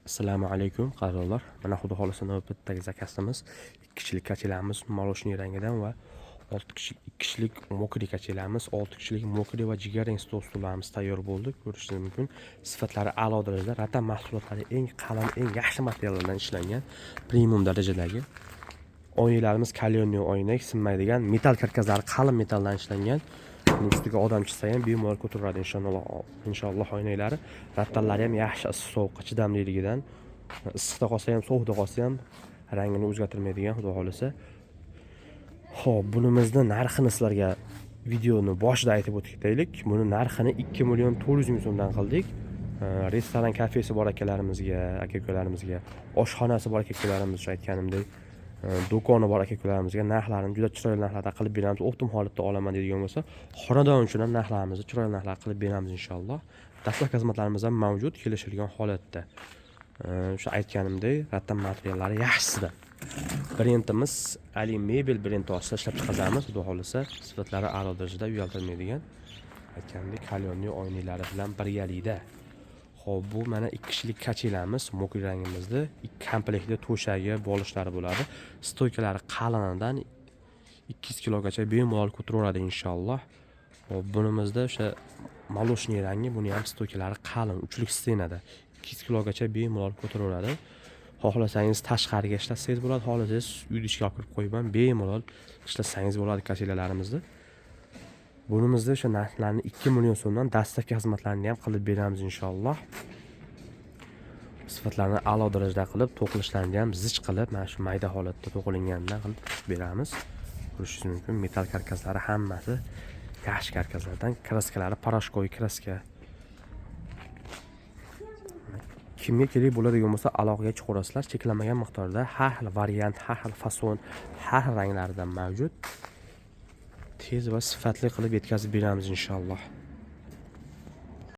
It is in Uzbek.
Assalomu alaykum qarindoshlar. Mana xudo xolisa navbatdagi zakasimiz 2 kishilik kachelarimiz молочный rangidan va 2 kishilik mokri kachelarimiz, 6 kishilik mokri va jigarrang stollarimiz tayyor bo'ldi. Ko'rishingiz mumkin. Sifatlari a'lo darajada, ratan mahsulotlari eng qalin, eng yaxshi materiallardan ishlangan, premium darajadagi. Oynalarimiz kalyonli oynak, sinmaydigan, metal karkaslar qalin metaldan ishlangan. Uning ustiga odam chiqsa ham bemalol ko'taradi inshaalloh oynaklari. Rattallari ham yaxshi issiq sovuqqa chidamliligidan, issiqda qolsa ham, sovuqda qolsa ham rangini o'zgartirmaydigan xudo xolisa. Xo'p, bunimizni narxini sizlarga videoni boshida aytib o'taylik. Buni narxini 2.400.000 so'mdan qildik. Restoran, kafesi bor akalarimizga, aka-ukalarimizga, oshxonasi bor aka-ukalarimizga aytganimdek, do'koni bor aka-ukalarimizga narxlarini juda chiroyli narxlarda qilib beramiz. Optim holatda olaman deydigan bo'lsa, xonadon uchun ham narxlarimizni chiroyli narxlar qilib beramiz inshaalloh. Dastlabki xizmatlarimiz ham mavjud, kelishilgan holatda. O'sha aytganimdek, rattan materiallari yaxshisidan. Brendimiz Ali Mebel brendi ostida ishlab chiqaramiz. Xudo xolisa, sifatlari a'lo darajada uyaltirmaydigan. Aytganimdek, kalyonli oynaklari bilan birgalikda. Xo'p, bu mana 2 kishilik kachelarimiz, mokri rangimizda, 2 komplektda to'shagi, bolishlari bo'ladi. Stoykalari qalinidan 200 kilogacha bemalol ko'taraveradi inshaalloh. Xo'p, bunimizda o'sha молочный rangi, buni ham stoykalari qalin, uchlik stenada 200 kilogacha bemalol ko'taraveradi. Xohlasangiz tashqariga ishlatsangiz bo'ladi, xohlasangiz uyni ichiga olib kirib qo'yib ham bemalol ishlatsangiz bo'ladi kachelarimizni. Bunimizda o'sha narxlarni 2 million so'mdan dastlabki xizmatlarni ham qilib beramiz inshaalloh. Sifatlarni a'lo darajada qilib, to'qilishlarini ham zich qilib, mana shu mayda holatda to'qilinganidan qilib beramiz. Ko'rishingiz mumkin, metal karkaslari hammasi yaxshi karkaslardan, kraskalari parashkoviy kraska. Kimga kerak bo'ladigan bo'lsa, aloqaga chiqarasizlar. Cheklanmagan miqdorda har xil variant, har xil fason, har xil ranglardan mavjud. Tez va sifatli qilib yetkazib beramiz inshaalloh.